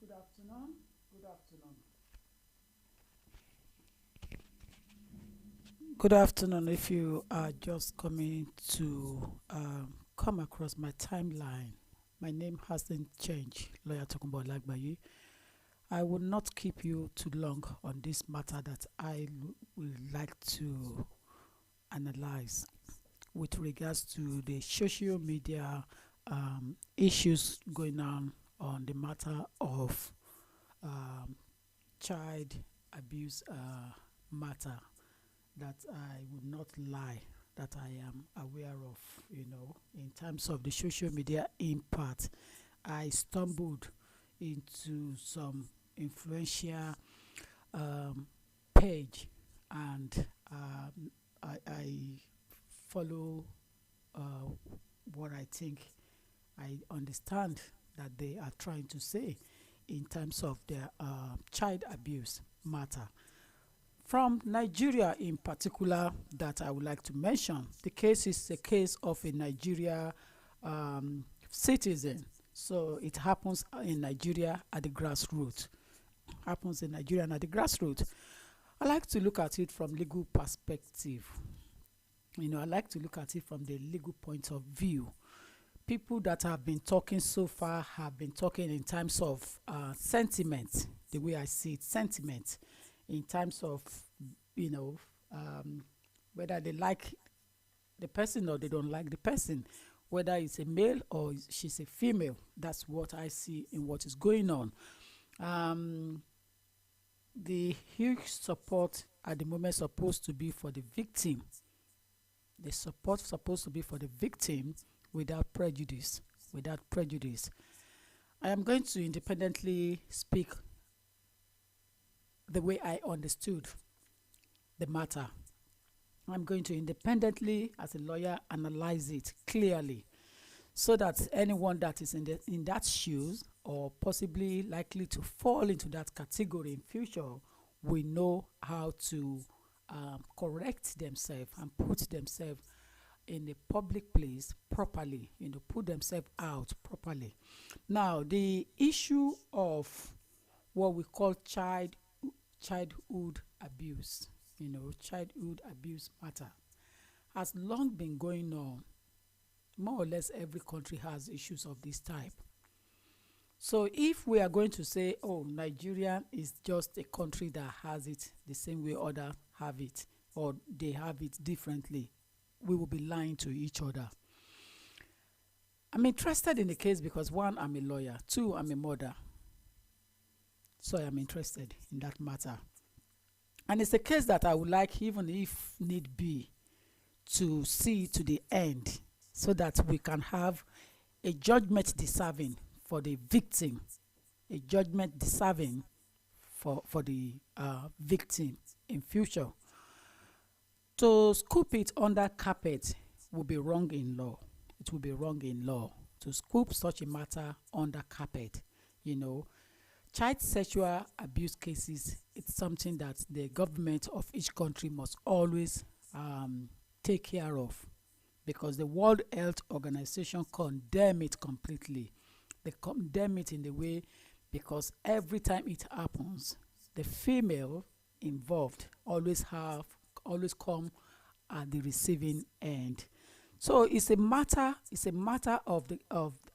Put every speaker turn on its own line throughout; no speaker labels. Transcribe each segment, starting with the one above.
Good afternoon. Good afternoon. Good afternoon. If you are just coming to come across my timeline, my name hasn't changed. Lawyer Tokunbo Lagbayi. I will not keep you too long on this matter that would like to analyze with regards to the social media issues going on the matter of um, child abuse matter that I would not lie that I am aware of, in terms of the social media impact. I stumbled into some influential page and I follow uh, what I think I understand that they are trying to say in terms of their child abuse matter. From Nigeria in particular, that I would like to mention, the case is a case of a Nigeria citizen. So it happens in Nigeria at the grassroots. Happens in Nigeria and at the grassroots. I like to look at it from legal perspective. I like to look at it from the legal point of view. People that have been talking so far have been talking in terms of sentiment, the way I see it, sentiment, in terms of, you know, um, whether they like the person or they don't like the person, whether it's a male or she's a female. That's what I see in what is going on. Um, the huge support at the moment supposed to be for the victim. The support supposed to be for the victim without prejudice. Without prejudice. I am going to independently speak the way I understood the matter. I'm going to independently, as a lawyer, analyze it clearly so that anyone that is in that shoes or possibly likely to fall into that category in future will know how to correct themselves and put themselves in a public place properly, put themselves out properly. Now, the issue of what we call childhood abuse, childhood abuse matter has long been going on. More or less every country has issues of this type. So if we are going to say, oh, Nigeria is just a country that has it the same way others have it, or they have it differently, we will be lying to each other. I'm interested in the case because one, I'm a lawyer. Two, I'm a mother. So I am interested in that matter. And it's a case that I would like, even if need be, to see to the end so that we can have a judgment deserving for the victim, a judgment deserving for the victim in future. To scoop it under carpet will be wrong in law. It will be wrong in law to scoop such a matter under carpet. Child sexual abuse cases, it's something that the government of each country must always take care of, because the World Health Organization condemn it completely. They condemn it in the way because every time it happens, the female involved always come at the receiving end. So it's a matter of the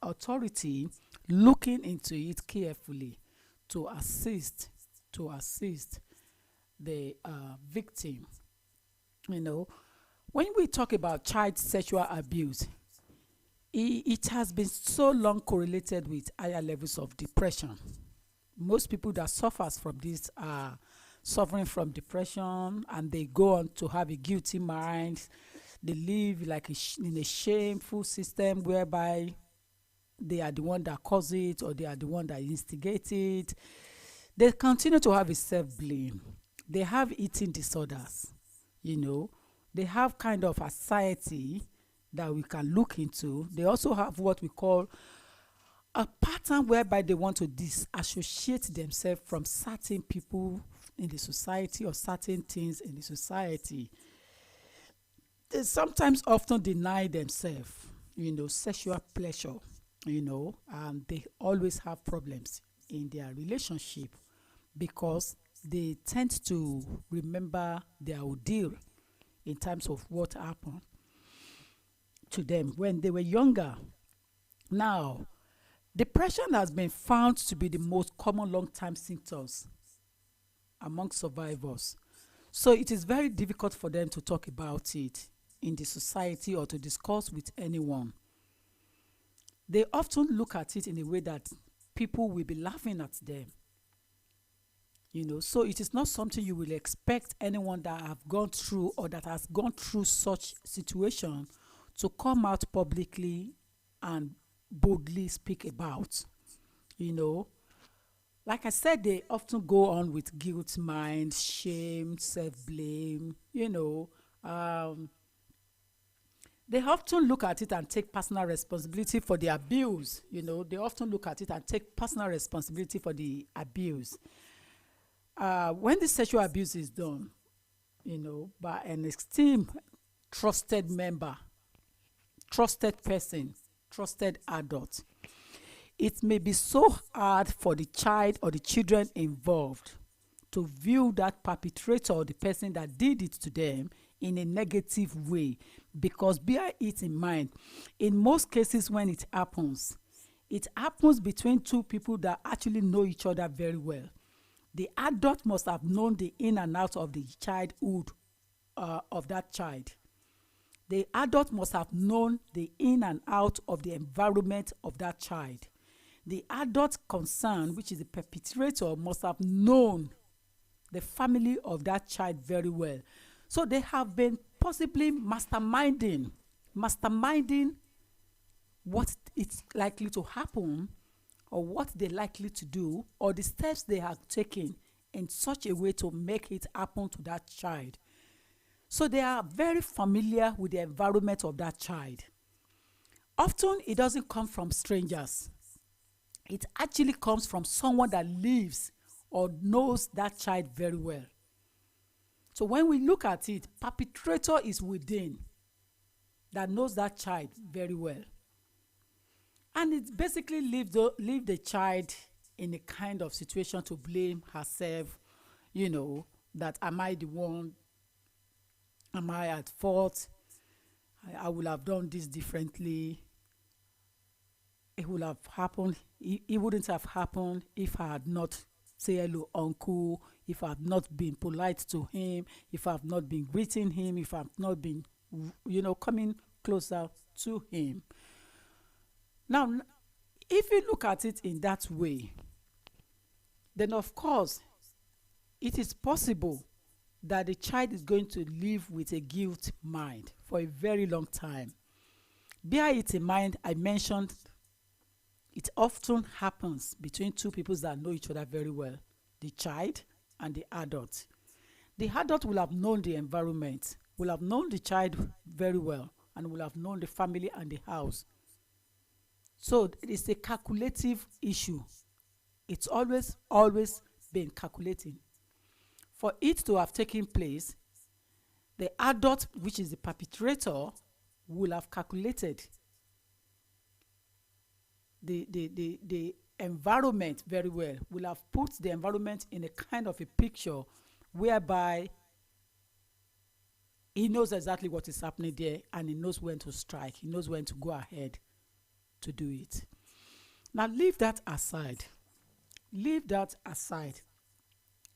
authority looking into it carefully to assist the victim. When we talk about child sexual abuse, it has been so long correlated with higher levels of depression. Most people that suffers from this are suffering from depression, and they go on to have a guilty mind. They live like in a shameful system whereby they are the one that cause it, or they are the one that instigate it. They continue to have a self-blame. They have eating disorders. They have kind of anxiety that we can look into. They also have what we call a pattern whereby they want to disassociate themselves from certain people in the society or certain things in the society. They sometimes often deny themselves, sexual pleasure, and they always have problems in their relationship, because they tend to remember their ordeal in terms of what happened to them when they were younger. Now, depression has been found to be the most common long-term symptoms among survivors. So it is very difficult for them to talk about it in the society or to discuss with anyone. They often look at it in a way that people will be laughing at them. So it is not something you will expect anyone that have gone through or that has gone through such situation to come out publicly and boldly speak about. Like I said, they often go on with guilt mind, shame, self-blame. They often look at it and take personal responsibility for the abuse. They often look at it and take personal responsibility for the abuse. When the sexual abuse is done, by an esteemed, trusted member, trusted person, trusted adult, it may be so hard for the child or the children involved to view that perpetrator or the person that did it to them in a negative way, because bear it in mind, in most cases when it happens between two people that actually know each other very well. The adult must have known the in and out of the childhood of that child. The adult must have known the in and out of the environment of that child. The adult concerned, which is the perpetrator, must have known the family of that child very well. So they have been possibly masterminding what it's likely to happen, or what they're likely to do, or the steps they have taken in such a way to make it happen to that child. So they are very familiar with the environment of that child. Often it doesn't come from strangers. It actually comes from someone that lives or knows that child very well. So when we look at it, perpetrator is within, that knows that child very well. And it basically leave the child in a kind of situation to blame herself, that am I the one? Am I at fault? I would have done this differently. It would have happened. It wouldn't have happened if I had not said hello, uncle, if I had not been polite to him, if I have not been greeting him, if I have not been, coming closer to him. Now, if you look at it in that way, then of course, it is possible that the child is going to live with a guilt mind for a very long time. Bear it in mind, I mentioned it often happens between two people that know each other very well, the child and the adult. The adult will have known the environment, will have known the child very well, and will have known the family and the house. So it's a calculative issue. It's always been calculating. For it to have taken place, the adult, which is the perpetrator, will have calculated the environment very well, will have put the environment in a kind of a picture whereby he knows exactly what is happening there, and he knows when to strike, he knows when to go ahead to do it. Now leave that aside,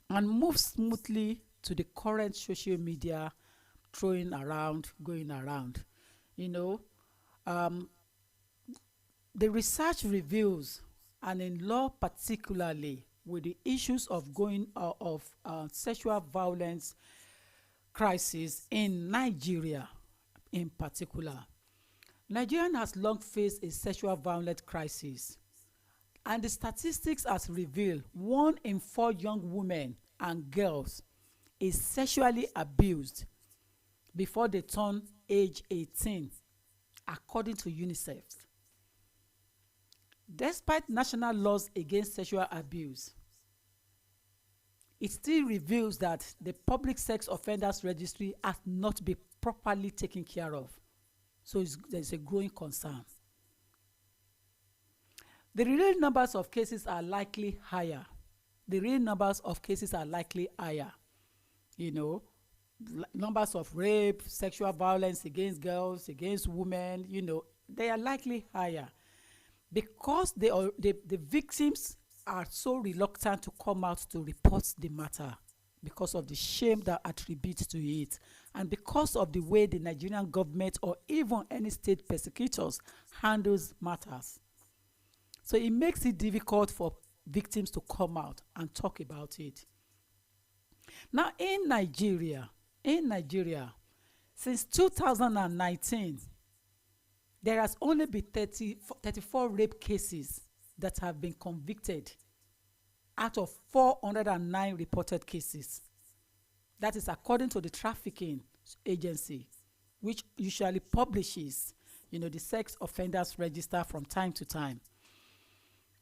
and move smoothly to the current social media going around. The research reveals, and in law particularly, with the issues of sexual violence crisis in Nigeria in particular. Nigeria has long faced a sexual violence crisis, and the statistics has revealed 1 in 4 young women and girls is sexually abused before they turn age 18, according to UNICEF. Despite national laws against sexual abuse, it still reveals that the public sex offenders registry has not been properly taken care of. So there's a growing concern. The real numbers of cases are likely higher. The real numbers of cases are likely higher. You know, numbers of rape, sexual violence against girls, against women, they are likely higher because the victims are so reluctant to come out to report the matter because of the shame that attributes to it, and because of the way the Nigerian government or even any state prosecutors handles matters. So it makes it difficult for victims to come out and talk about it. Now in Nigeria, since 2019, there has only been 34 rape cases that have been convicted out of 409 reported cases. That is according to the trafficking agency, which usually publishes, the sex offenders register from time to time.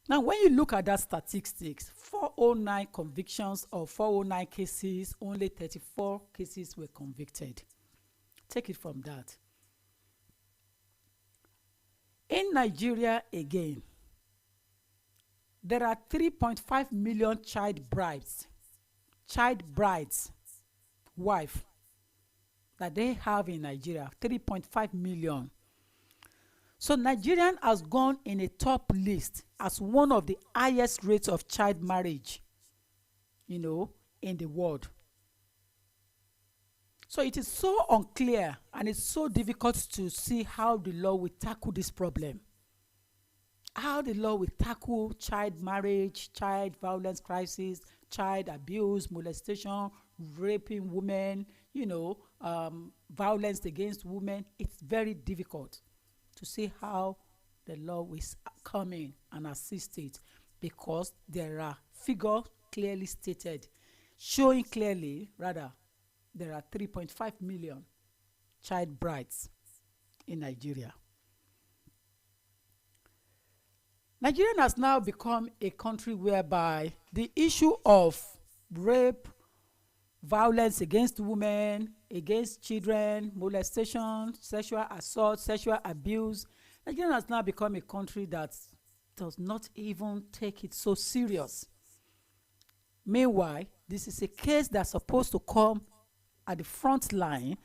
Now, when you look at that statistics, 409 convictions or 409 cases, only 34 cases were convicted. Take it from that. In Nigeria again, there are 3.5 million child brides, wife, that they have in Nigeria, 3.5 million. So Nigerian has gone in a top list as one of the highest rates of child marriage, in the world. So it is so unclear and it's so difficult to see how the law will tackle this problem. How the law will tackle child marriage, child violence crisis, child abuse, molestation, raping women, violence against women. It's very difficult to see how the law will come in and assist it, because there are figures clearly stated, showing clearly, rather, there are 3.5 million child brides in Nigeria. Nigeria has now become a country whereby the issue of rape, violence against women, against children, molestation, sexual assault, sexual abuse, Nigeria has now become a country that does not even take it so serious. Meanwhile, this is a case that's supposed to come at the front line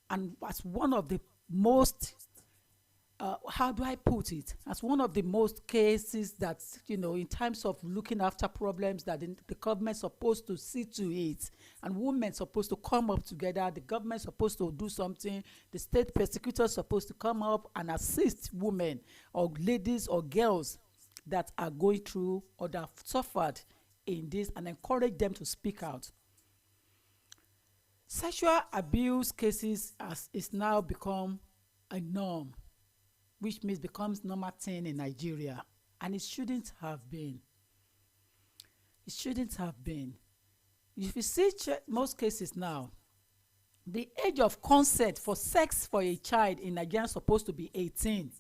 and as one of the most, how do I put it? As one of the most cases that, in terms of looking after problems that the government supposed to see to it, and women supposed to come up together, the government supposed to do something, the state prosecutors supposed to come up and assist women or ladies or girls that are going through or that have suffered in this and encourage them to speak out. Sexual abuse cases is now become a norm, which means becomes normal thing in Nigeria, and it shouldn't have been. It shouldn't have been. If you see most cases now, the age of consent for sex for a child in Nigeria is supposed to be 18.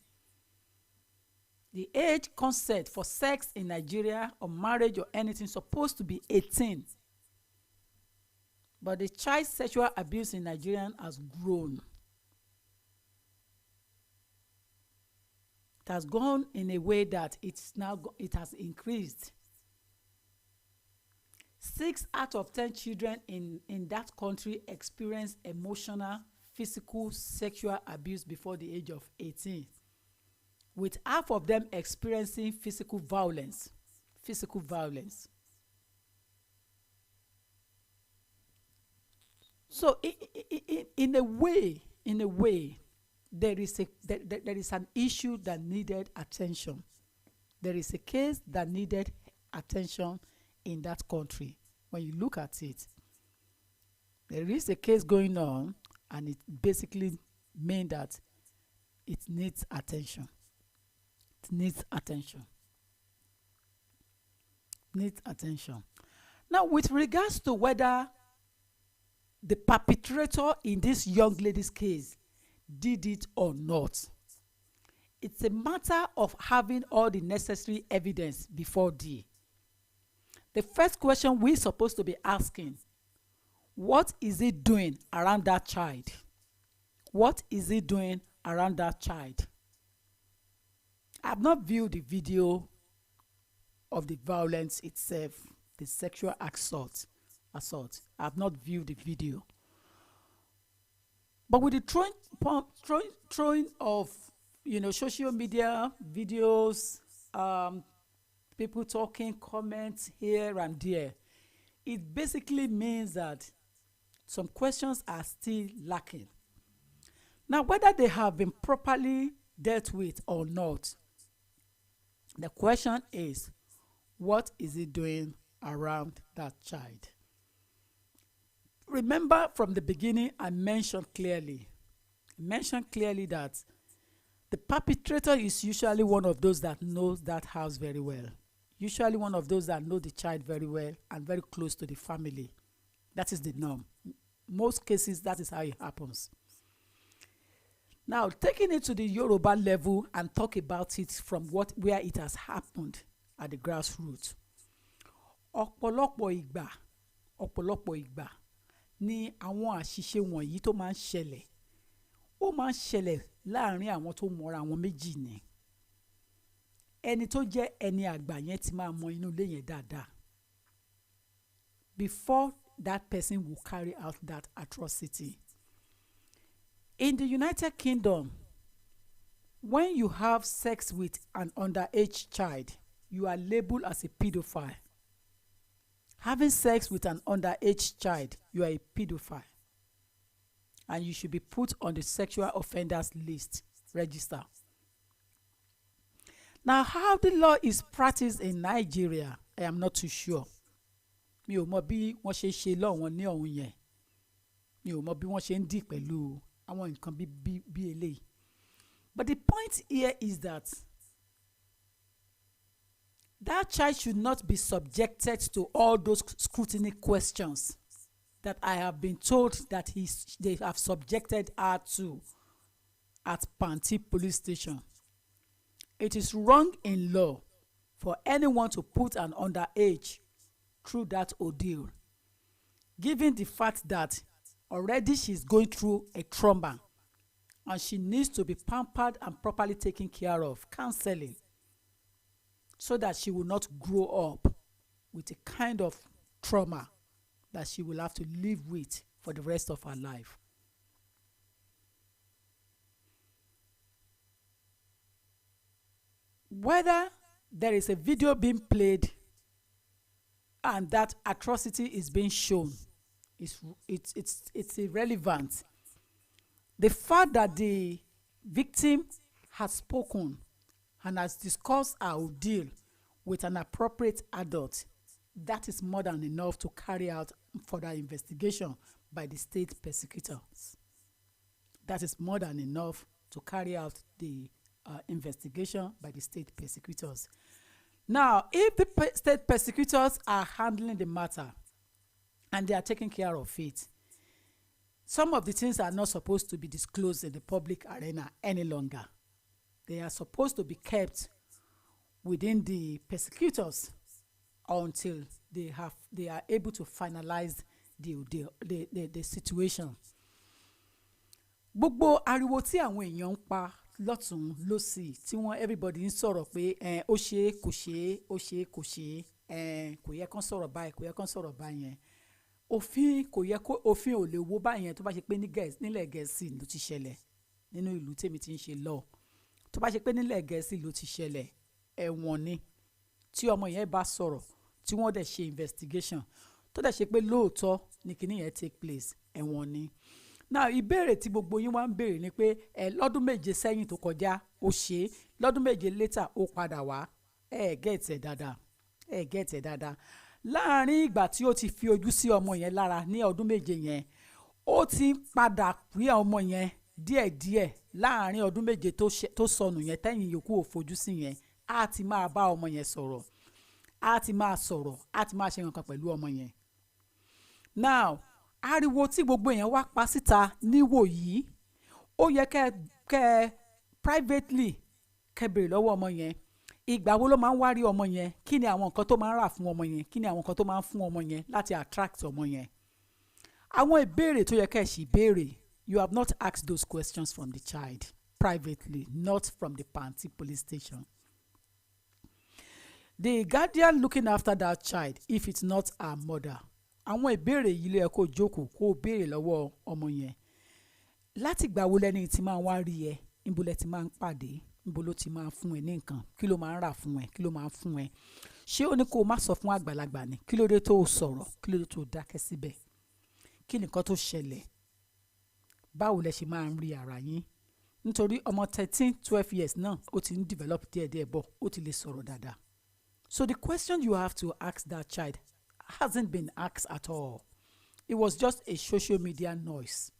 The age consent for sex in Nigeria or marriage or anything is supposed to be 18. But the child sexual abuse in Nigeria has grown. It has gone in a way that it has increased. 6 out of 10 children in that country experience emotional, physical, sexual abuse before the age of 18, with half of them experiencing physical violence. So in a way, there is an issue that needed attention. There is a case that needed attention in that country. When you look at it, there is a case going on, and it basically means that it needs attention. It needs attention. Needs attention. Now, with regards to whether the perpetrator in this young lady's case did it or not, it's a matter of having all the necessary evidence before D. The first question we're supposed to be asking, what is he doing around that child? What is he doing around that child? I have not viewed the video of the violence itself, the sexual assault. I have not viewed the video. But with the throwing of, social media videos, people talking, comments here and there, it basically means that some questions are still lacking. Now, whether they have been properly dealt with or not, the question is, what is it doing around that child? Remember from the beginning, I mentioned clearly that the perpetrator is usually one of those that knows that house very well. Usually one of those that know the child very well and very close to the family. That is the norm. Most cases, that is how it happens. Now, taking it to the Yoruba level and talk about it from where it has happened at the grassroots. Ọ̀pọ̀lọpọ̀ ìgbà ni àwọn àṣìṣe wọ̀nyí tó máa ń ṣẹlẹ̀. Ó máa ń ṣẹlẹ̀ láàrin àwọn tó mọra àwọn méjì ni. Ẹni tó jẹ́ ẹni àgbà yẹn ti máa mọ inú ilé yẹn dáadáa. Before that person will carry out that atrocity. In the United Kingdom, when you have sex with an underage child, you are labeled as a pedophile. Having sex with an underage child, you are a pedophile. And you should be put on the sexual offenders list register. Now, how the law is practiced in Nigeria, I am not too sure. Mi ò mọ bí wọ́n ṣe lọ́wọ́ ní ọ̀hún yẹn. Mi ò mọ bí wọ́n ṣe ń dì pẹ̀lú àwọn nǹkan bí eléyìí. But the point here is that that child should not be subjected to all those scrutiny questions that I have been told that they have subjected her to at Panti police station. It is wrong in law for anyone to put an underage through that ordeal, given the fact that already she's going through a trauma and she needs to be pampered and properly taken care of, counseling, so that she will not grow up with a kind of trauma that she will have to live with for the rest of her life. Whether there is a video being played and that atrocity is being shown, it's irrelevant. The fact that the victim has spoken and has discussed her ordeal with an appropriate adult, that is more than enough to carry out further investigation by the state prosecutors. That is more than enough to carry out the investigation by the state prosecutors. Now, if the state prosecutors are handling the matter and they are taking care of it, some of the things are not supposed to be disclosed in the public arena any longer. They are supposed to be kept within the prosecutors until they are able to finalize the situation. Gbogbo ariwo tí àwọn èèyàn ń pa lọ́tún lósì tí wọ́n everybody ń sọ̀rọ̀ pé ó ṣe kò ṣe ó ṣe kò ṣe kò yẹ kán sọ̀rọ̀ báyìí kò yẹ kán sọ̀rọ̀ báyẹn òfin ò lè wo báyẹn tó bá ṣe pé nílẹ̀ Gẹ̀ẹ́sì ló ti ṣẹlẹ̀ nínú ìlú tèmi ti ń ṣe lọ tó bá ṣe pé nílẹ̀ Gẹ̀ẹ́sì ló ti ṣẹlẹ̀ ẹ̀wọ̀n ni tí ọmọ yẹn bá sọ̀rọ̀ tí wọ́n dẹ̀ ṣe investigation tó dẹ̀ ṣe pé lóòótọ́ ni kíní yẹn take place ẹ̀wọ̀n ni. Now ìbéèrè tí gbogbo yín wá ń béèrè ni pé lọ́dún méje sẹ́yìn tó kọjá ó ṣe lọ́dún méje later ó padà wá gẹ̀ẹ́tẹ̀ dáadáa láàárín ìgbà tí ó ti fi ojú sí ọmọ yẹn lára ní ọdún méje yẹn ó ti padà rí ọmọ yẹn díẹ̀díẹ̀ láàárín ọdún méje tó sọnù yẹn tẹ́yìn yòókù ò fojú sí yẹn á ti máa bá ọmọ yẹn sọ̀rọ̀ á ti máa ṣe nǹkan pẹ̀lú ọmọ yẹn. Now ariwo tí gbogbo èèyàn wá pa síta níwò yìí ó yẹ kẹ́ privately kẹ́ béèrè lọ́wọ́ ọmọ yẹn ìgbà wo ló máa ń wá rí ọmọ yẹn, kí ni àwọn nǹkan tó máa ń rà fún ọmọ yẹn, kí ni àwọn nǹkan tó máa ń fún ọmọ yẹn láti attract ọmọ yẹn. Àwọn ìbéèrè tó yẹ kẹ́ ẹ sì béèrè, you have not asked those questions from the child. privately, not from the Panti police station. The guardian looking after that child, if it's not her mother. Àwọn ìbéèrè yìí ló yẹ kó jókòó kó béèrè lọ́wọ́ ọmọ yẹn. Láti ìgbà wo lẹ́ni tí máa wá rí ẹ? Níbo lẹ ti máa ń pàdé? Níbo ló ti máa fún ẹ ní nǹkan? Kí ló máa ń rà fún ẹ? Kí ló máa ń fún ẹ? Ṣé ó ní kó o má sọ fún àgbàlagbà ni? Kí ló dé tó o sọ̀rọ̀? Kí ló dé tó o dákẹ́ síbẹ̀? Kí nìkan tó ṣẹlẹ̀? Báwo lẹ ṣe máa ń rí ara yín? Nítorí ọmọ 13-12 years náà ó ti ń develop díẹ̀díẹ̀ bọ̀, ó ti lè sọ̀rọ̀ dáadáa. So the question you have to ask that child hasn't been asked at all. It was just a social media noise.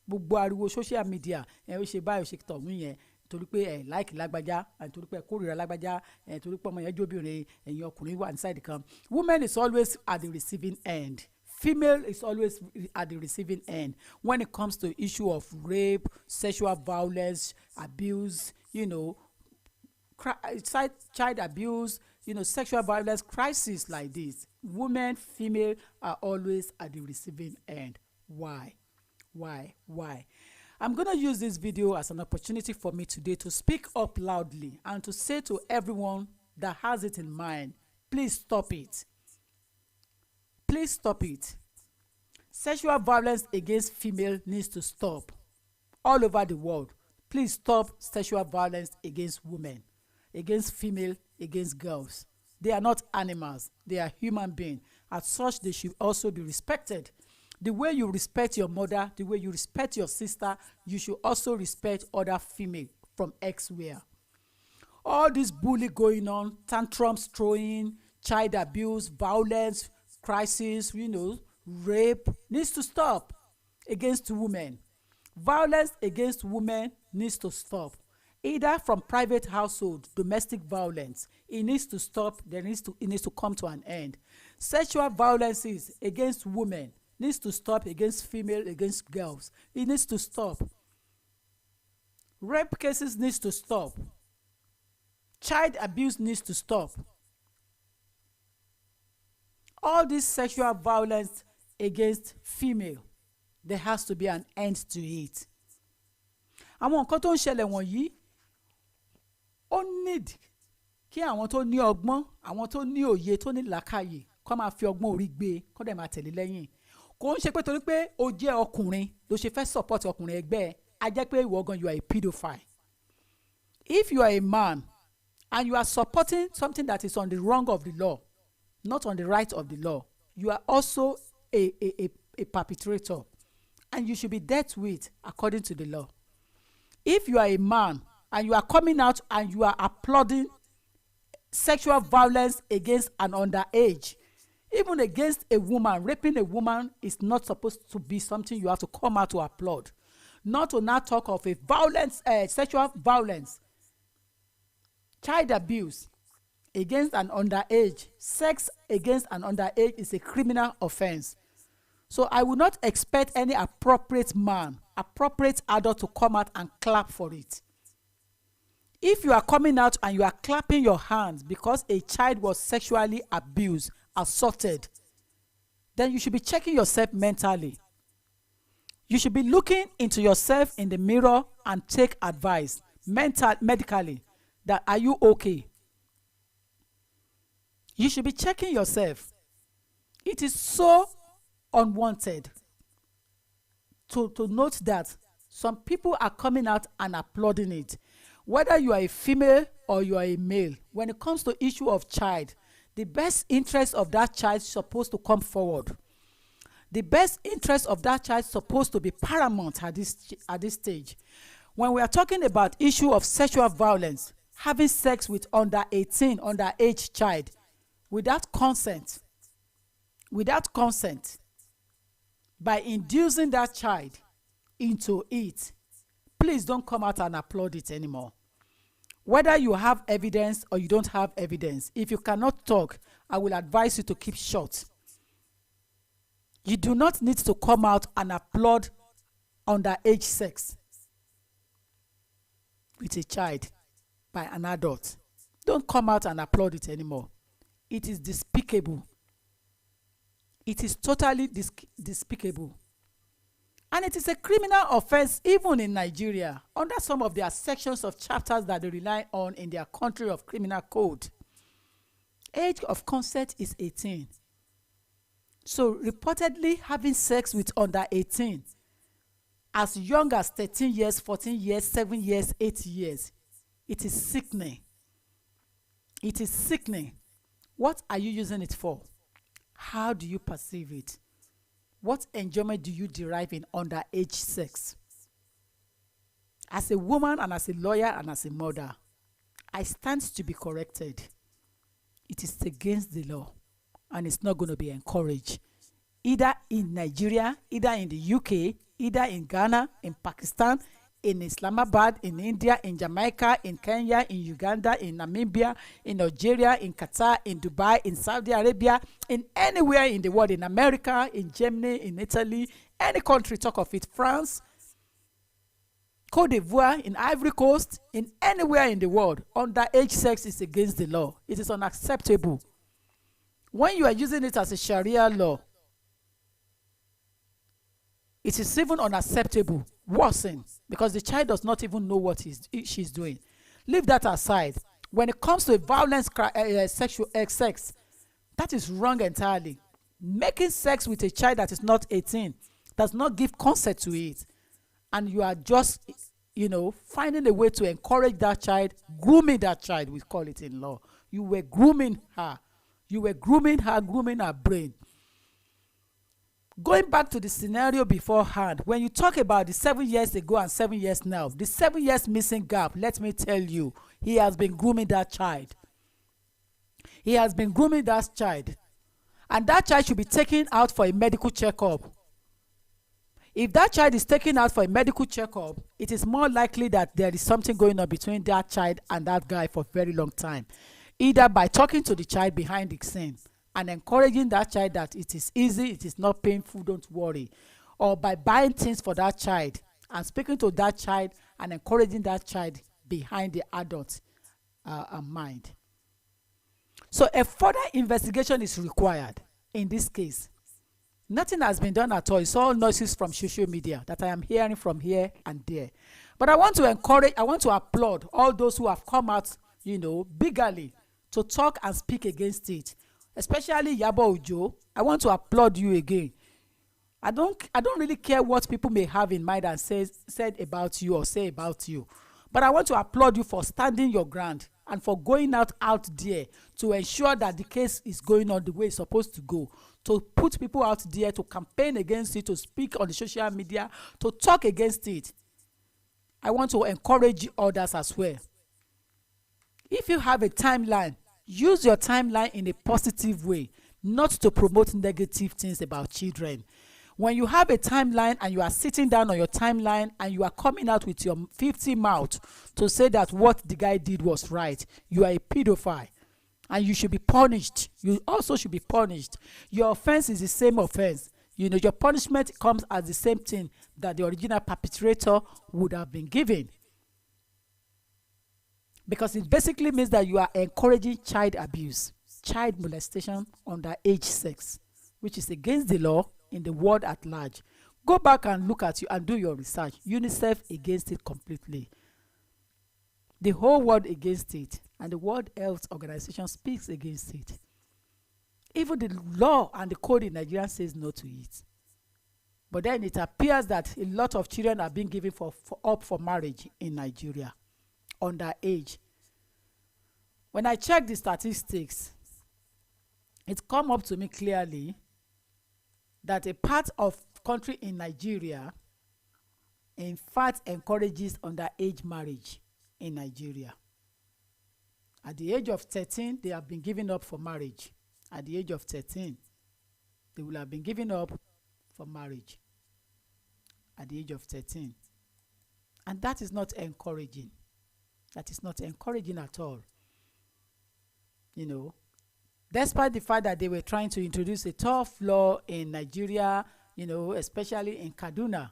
Gbogbo ariwo social media ó ṣe báyìí ó ṣe tọ̀hún yẹn torí pé ẹ láìkì lágbájá torí pé ẹ kórìíra lágbájá torí pé ọmọ yẹn jóbìnrin ẹ̀yin ọkùnrin wà inside kan. Women is always at the receiving end. Female is always at the receiving end when it comes to issue of rape, sexual violence, abuse, child abuse, sexual violence crisis like this. Women, female are always at the receiving end. Why? I'm going to use this video as an opportunity for me today to speak up loudly and to say to everyone that has it in mind, please stop it. Please stop it. Sexual violence against female needs to stop. All over the world, please stop sexual violence against women, against female, against girls. They are not animals. They are human beings. As such, they should also be respected. The way you respect your mother, the way you respect your sister, you should also respect other female from elsewhere. All this bully going on, tantrums throwing, child abuse, violence, crisis, rape needs to stop against women. Violence against women needs to stop. Either from private household, domestic violence, it needs to stop. It needs to come to an end. Sexual violences against women needs to stop, against female, against girls. It needs to stop. Rape cases needs to stop. Child abuse needs to stop. All this sexual violence against female, there has to be an end to it. Àwọn nǹkan tó ń ṣẹlẹ̀ wọ̀nyí ó need kí àwọn tó ní ọgbọ́n, àwọn tó ní òye, tó ní làákàyè kó máa fi ọgbọ́n orí gbé kó dẹ̀ máa tẹ̀lé lẹ́yìn. Kò ń ṣe pé torí pé o jẹ́ ọkùnrin ló ṣe fẹ́ support ọkùnrin ẹgbẹ́ ẹ, a jẹ́ pé ìwọ gan you are a pedophile. If you are a man and you are supporting something that is on the wrong of the law, not on the right of the law, you are also a perpetrator, and you should be dealt with according to the law. If you are a man and you are coming out and you are applauding sexual violence against an underage, even against a woman, raping a woman is not supposed to be something you have to come out to applaud. Not to now talk of a violence, sexual violence, child abuse against an underage. Sex against an underage is a criminal offense. So I would not expect any appropriate man, appropriate adult to come out and clap for it. If you are coming out and you are clapping your hands because a child was sexually abused, assaulted, then you should be checking yourself mentally. You should be looking into yourself in the mirror and take advice medically that are you okay? You should be checking yourself. It is so unwanted to note that some people are coming out and applauding it. Whether you are a female or you are a male, when it comes to issue of child, the best interest of that child is supposed to come forward. The best interest of that child is supposed to be paramount at this stage. When we are talking about issue of sexual violence, having sex with underage child, without consent, by inducing that child into it, please don't come out and applaud it anymore. Whether you have evidence or you don't have evidence, if you cannot talk, I will advise you to keep short. You do not need to come out and applaud underage sex with a child by an adult. Don't come out and applaud it anymore. It is despicable. It is totally despicable. And it is a criminal offense even in Nigeria, under some of their sections of chapters that they rely on in their country of criminal code. Age of consent is 18. So reportedly having sex with under 18 as young as 13 years, 14 years, 7 years, 8 years, it is sickening. It is sickening. What are you using it for? How do you perceive it? What enjoyment do you derive in underage sex? As a woman and as a lawyer and as a mother, I stand to be corrected. It is against the law and it's not going to be encouraged. Either in Nigeria, either in the UK, either in Ghana, in Pakistan, in Islamabad, in India, in Jamaica, in Kenya, in Uganda, in Namibia, in Algeria, in Qatar, in Dubai, in Saudi Arabia, in anywhere in the world, in America, in Germany, in Italy, any country, talk of it, France, Cote d'Ivoire, in Ivory Coast, in anywhere in the world, underage sex is against the law. It is unacceptable. When you are using it as a Sharia law, it is even unacceptable, worsen, because the child does not even know what she's doing. Leave that aside. When it comes to violence, sexual sex, that is wrong entirely. Making sex with a child that is not 18 does not give consent to it, and you are just, finding a way to encourage that child, grooming that child, we call it in law. You were grooming her. You were grooming her brain. Going back to the scenario beforehand, when you talk about the 7 years ago and 7 years now, the 7 years missing gap, let me tell you, he has been grooming that child. He has been grooming that child. And that child should be taken out for a medical checkup. If that child is taken out for a medical checkup, it is more likely that there is something going on between that child and that guy for a very long time. Either by talking to the child behind the scene and encouraging that child that it is easy, it is not painful, don't worry. Or by buying things for that child and speaking to that child and encouraging that child behind the adult mind. So a further investigation is required in this case. Nothing has been done at all. It's all noises from social media that I am hearing from here and there. But I want to applaud all those who have come out, bigly to talk and speak against it. Especially Yabo Ojo. I want to applaud you again. I don't really care what people may have in mind and said about you or say about you. But I want to applaud you for standing your ground and for going out there to ensure that the case is going on the way it's supposed to go, to put people out there to campaign against it, to speak on the social media, to talk against it. I want to encourage others as well. If you have a timeline, use your timeline in a positive way, not to promote negative things about children. When you have a timeline and you are sitting down on your timeline and you are coming out with your 50 mouth to say that what the guy did was right, you are a pedophile and you should be punished. You also should be punished. Your offense is the same offense. Your punishment comes as the same thing that the original perpetrator would have been given. Because it basically means that you are encouraging child abuse, child molestation, underage sex, which is against the law in the world at large. Go back and look at you and do your research. UNICEF against it completely. The whole world against it, and the World Health Organization speaks against it. Even the law and the code in Nigeria says no to it. But then it appears that a lot of children are being given up for marriage in Nigeria, underage. When I check the statistics, it come up to me clearly that a part of country in Nigeria, in fact, encourages underage marriage in Nigeria. At the age of 13, they have been given up for marriage. At the age of 13, they will have been given up for marriage. At the age of 13. And that is not encouraging. That is not encouraging at all. Despite the fact that they were trying to introduce a tough law in Nigeria, especially in Kaduna,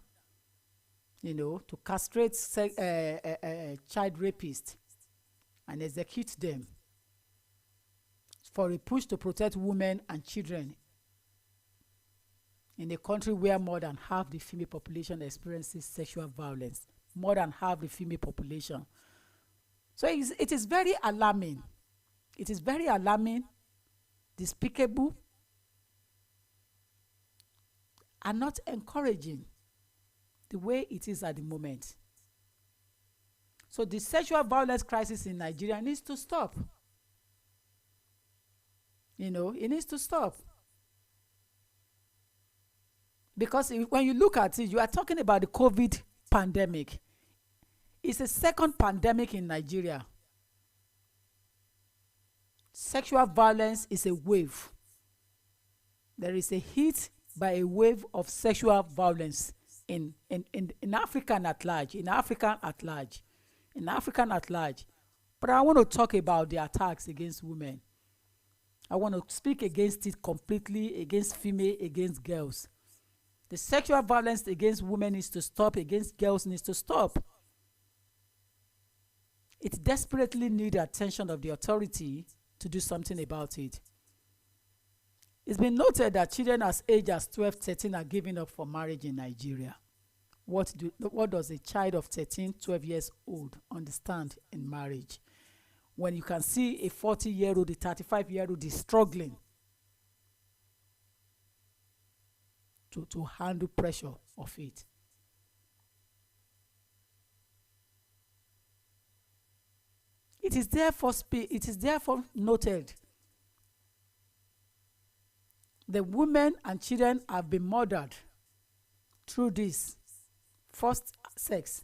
to castrate child rapists and execute them for a push to protect women and children in a country where more than half the female population experiences sexual violence. More than half the female population. So it is very alarming. It is very alarming, despicable, and not encouraging the way it is at the moment. So the sexual violence crisis in Nigeria needs to stop. It needs to stop. Because when you look at it, you are talking about the COVID pandemic. It's a second pandemic in Nigeria. Sexual violence is a wave. There is a hit by a wave of sexual violence in Africa at large. But I want to talk about the attacks against women. I want to speak against it completely, against female, against girls. The sexual violence against women needs to stop, against girls needs to stop. It desperately needs the attention of the authority to do something about it. It's been noted that children as age as 12, 13 are giving up for marriage in Nigeria. What does a child of 13, 12 years old understand in marriage? When you can see a 40-year-old, a 35-year-old is struggling to handle pressure of it. It is therefore noted the women and children have been murdered through this first sex,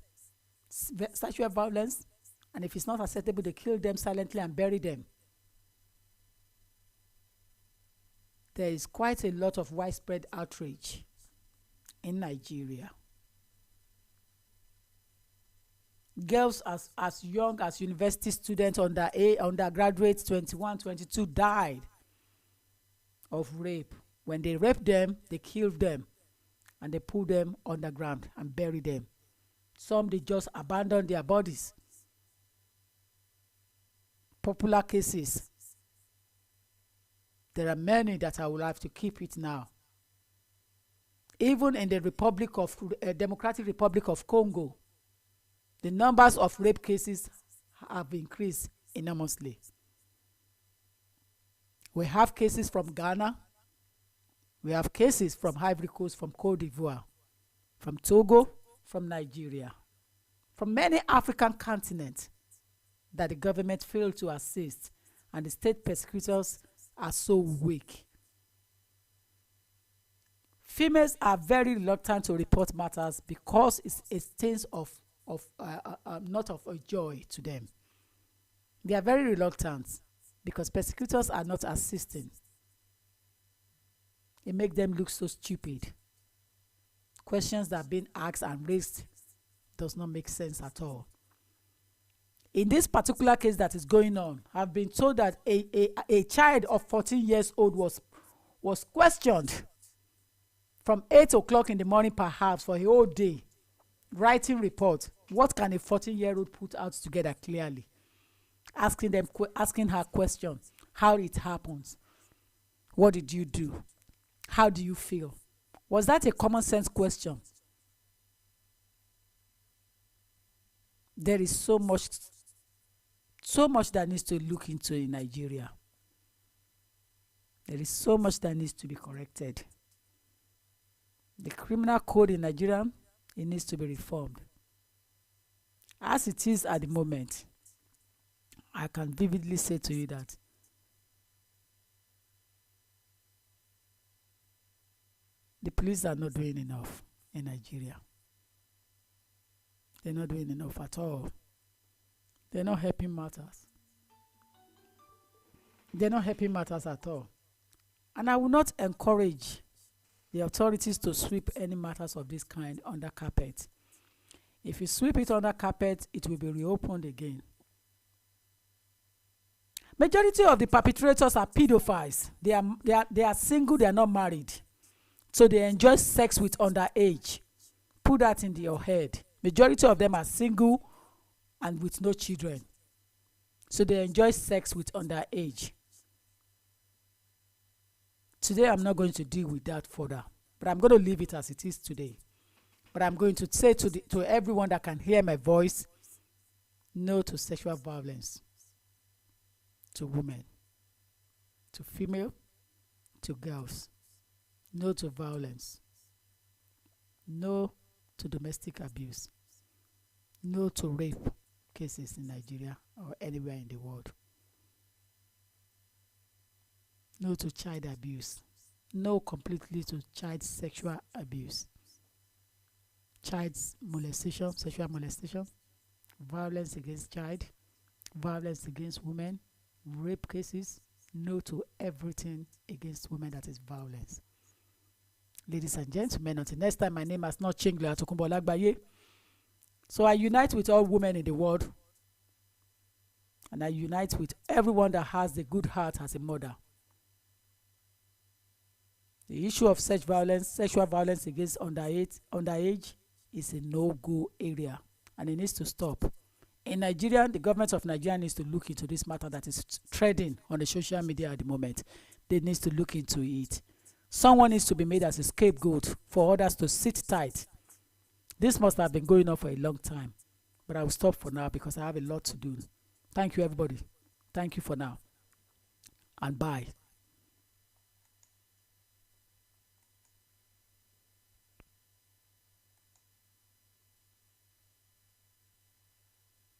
sexual violence, and if it's not acceptable, they kill them silently and bury them. There is quite a lot of widespread outrage in Nigeria. Girls as young as university students, undergraduates, 21, 22, died of rape. When they raped them, they killed them and they put them underground and buried them. Some, they just abandoned their bodies. Popular cases. There are many that I would have to keep it now. Even in the Democratic Republic of Congo, the numbers of rape cases have increased enormously. We have cases from Ghana. We have cases from Ivory Coast, from Cote d'Ivoire, from Togo, from Nigeria, from many African continents that the government failed to assist, and the state prosecutors are so weak. Females are very reluctant to report matters because it's a sense of not of a joy to them. They are very reluctant because prosecutors are not assisting. It makes them look so stupid. Questions that are being asked and raised does not make sense at all. In this particular case that is going on, I've been told that a child of 14 years old was questioned from 8 o'clock in the morning perhaps for a whole day, writing reports. What can a 14-year-old put out together clearly? Asking her questions. How it happens. What did you do? How do you feel? Was that a common sense question? There is so much that needs to look into in Nigeria. There is so much that needs to be corrected. The criminal code in Nigeria, it needs to be reformed. As it is at the moment, I can vividly say to you that the police are not doing enough in Nigeria. They're not doing enough at all. They're not helping matters. They're not helping matters at all. And I will not encourage the authorities to sweep any matters of this kind under carpet. If you sweep it under carpet, it will be reopened again. Majority of the perpetrators are pedophiles. They are single, they are not married. So they enjoy sex with underage. Put that in your head. Majority of them are single and with no children. So they enjoy sex with underage. Today I'm not going to deal with that further. But I'm going to leave it as it is today. But I'm going to say to everyone that can hear my voice, no to sexual violence to women, to female, to girls. No to violence. No to domestic abuse. No to rape cases in Nigeria or anywhere in the world. No to child abuse. No completely to child sexual abuse. Child molestation, sexual molestation, violence against child, violence against women, rape cases. No to everything against women that is violence. Ladies and gentlemen, until next time, my name has not changed. Atokunbo Olagbaye. So I unite with all women in the world, and I unite with everyone that has the good heart as a mother. The issue of sexual violence against underage is a no-go area, and it needs to stop. In Nigeria, the government of Nigeria needs to look into this matter that is trending on the social media at the moment. They need to look into it. Someone needs to be made as a scapegoat for others to sit tight. This must have been going on for a long time, but I will stop for now because I have a lot to do. Thank you, everybody. Thank you for now, and bye.